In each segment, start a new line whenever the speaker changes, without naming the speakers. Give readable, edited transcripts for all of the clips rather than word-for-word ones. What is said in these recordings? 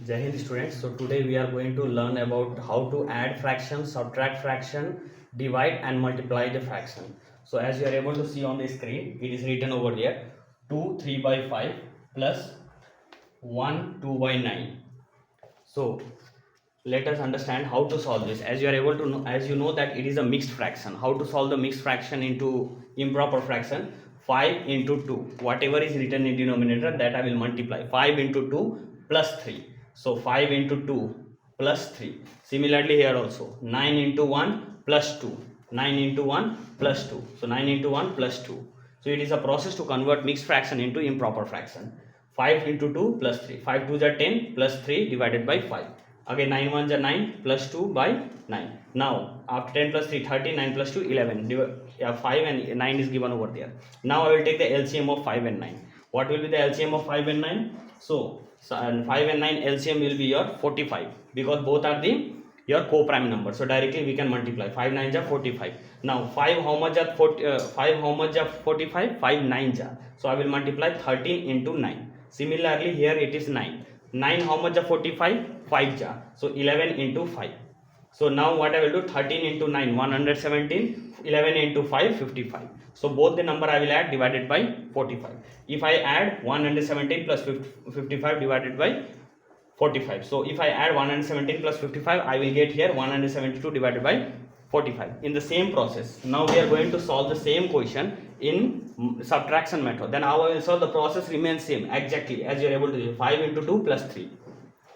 Jai Hind students. So today we are going to learn about how to add fraction, subtract fraction, divide and multiply the fraction. So as you are able to see on the screen, it is written over there 2 3 by 5 plus 1 2 by 9. So let us understand how to solve this. As you are able to know, as you know that it is a mixed fraction. How to solve the mixed fraction into improper fraction? 5 into 2, whatever is written in denominator, that I will multiply. 5 into 2 plus 3. So 5 into 2 plus 3. Similarly here also 9 into 1 plus 2. 9 into 1 plus 2. So 9 into 1 plus 2. So it is a process to convert mixed fraction into improper fraction. 5 into 2 plus 3. 5 2s are 10 plus 3 divided by 5. Again 9 1s are 9 plus 2 by 9. Now after 10 plus 3 30, 9 plus 2 11. 5 and 9 is given over there. Now I will take the LCM of 5 and 9. What will be the LCM of 5 and 9? So 5 and 9 LCM will be your 45, because both are the your co-prime number. So directly we can multiply. 5 9s are 45. Now 5 how much are 5 how much are 45? 5 9s are. So I will multiply 13 into 9. Similarly here it is 9. 9 how much are 45? 5 jar. So 11 into 5. So now what I will do, 13 into 9 117, 11 into 5 55. So both the number I will add divided by 45. If I add 117 plus 55 divided by 45. So if I add 117 plus 55, I will get here 172 divided by 45. In the same process, now we are going to solve the same question in subtraction method. Then how I will solve, the process remains same exactly as you are able to do. 5 into 2 plus 3.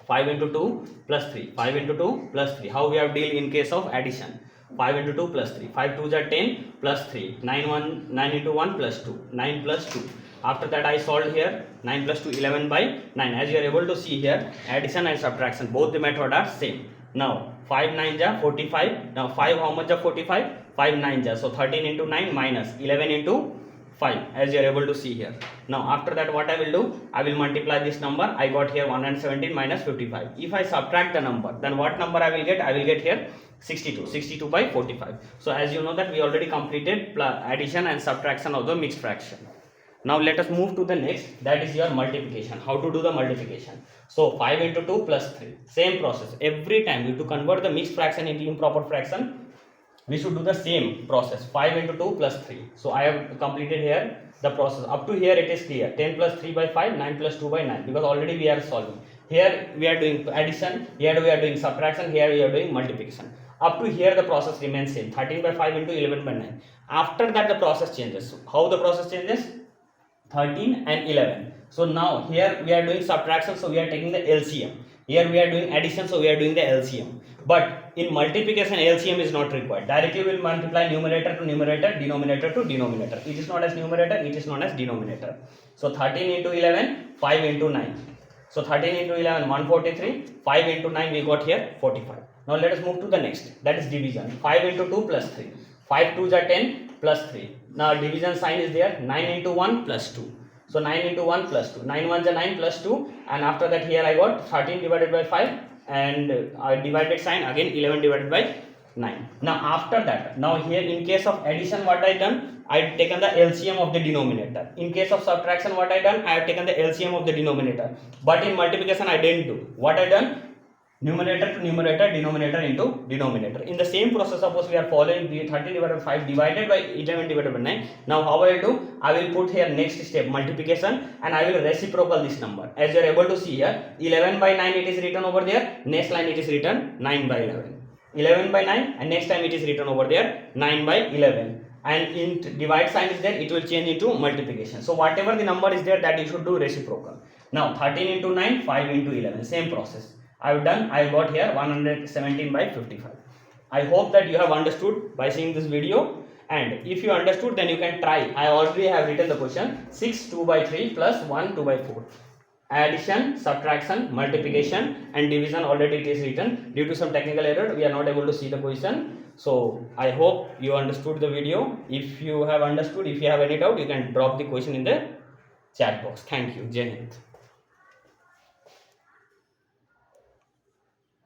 5 into 2 plus 3. 5 into 2 plus 3. How we have deal in case of addition? 5 into 2 plus 3. 5 2s are 10 plus 3. 9 into 1 plus 2. 9 plus 2. After that I solved here 9 plus 2 11 by 9. As you are able to see here, addition and subtraction both the method are same. Now 5 9s are 45. Now 5 how much are 45? 5 9s are. So 13 into 9 minus 11 into 5, as you are able to see here. Now after that what I will do, I will multiply this number. I got here 117 minus 55. If I subtract the number, then what number I will get? I will get here 62 by 45. So as you know that we already completed addition and subtraction of the mixed fraction. Now let us move to the next, that is your multiplication. How to do the multiplication? So 5 into 2 plus 3, same process. Every time you to convert the mixed fraction into improper fraction, we should do the same process. 5 into 2 plus 3. So I have completed here the process. Up to here it is clear. 10 plus 3 by 5, 9 plus 2 by 9, because already we are solving. Here we are doing addition, here we are doing subtraction, here we are doing multiplication. Up to here the process remains same. 13 by 5 into 11 by 9. After that the process changes. How the process changes? 13 and 11. So now here we are doing subtraction, so we are taking the LCM. Here we are doing addition, so we are doing the LCM. But in multiplication, LCM is not required. Directly we will multiply numerator to numerator, denominator to denominator. It is not as numerator, it is known as denominator. So 13 into 11, 5 into 9. So 13 into 11, 143. 5 into 9, we got here 45. Now let us move to the next, that is division. 5 into 2 plus 3. 5 2s are 10 plus 3. Now division sign is there. 9 into 1 plus 2. So 9 into 1 plus 2. 9 1s are 9 plus 2. And after that here I got 13 divided by 5. And divided sign again 11 divided by 9. Now after that, now here in case of addition what I done, I have taken the LCM of the denominator. In case of subtraction what I done, I have taken the LCM of the denominator. But in multiplication I didn't do. What I done? Numerator to numerator, denominator into denominator. In the same process, suppose we are following the 13 divided by 5 divided by 11 divided by 9. Now how I will do? I will put here next step multiplication, and I will reciprocal this number. As you are able to see here, 11 by 9 it is written over there. Next line it is written 9 by 11. 11 by 9, and next time it is written over there 9 by 11. And in divide sign is there, it will change into multiplication. So whatever the number is there, that you should do reciprocal. Now 13 into 9, 5 into 11, same process. I have done, I got here 117 by 55. I hope that you have understood by seeing this video, and if you understood then you can try. I already have written the question. 6 2 by 3 plus 1 2 by 4. Addition, subtraction, multiplication and division already it is written. Due to some technical error we are not able to see the question. So I hope you understood the video. If you have understood, if you have any doubt, you can drop the question in the chat box. Thank you. Jai Hind.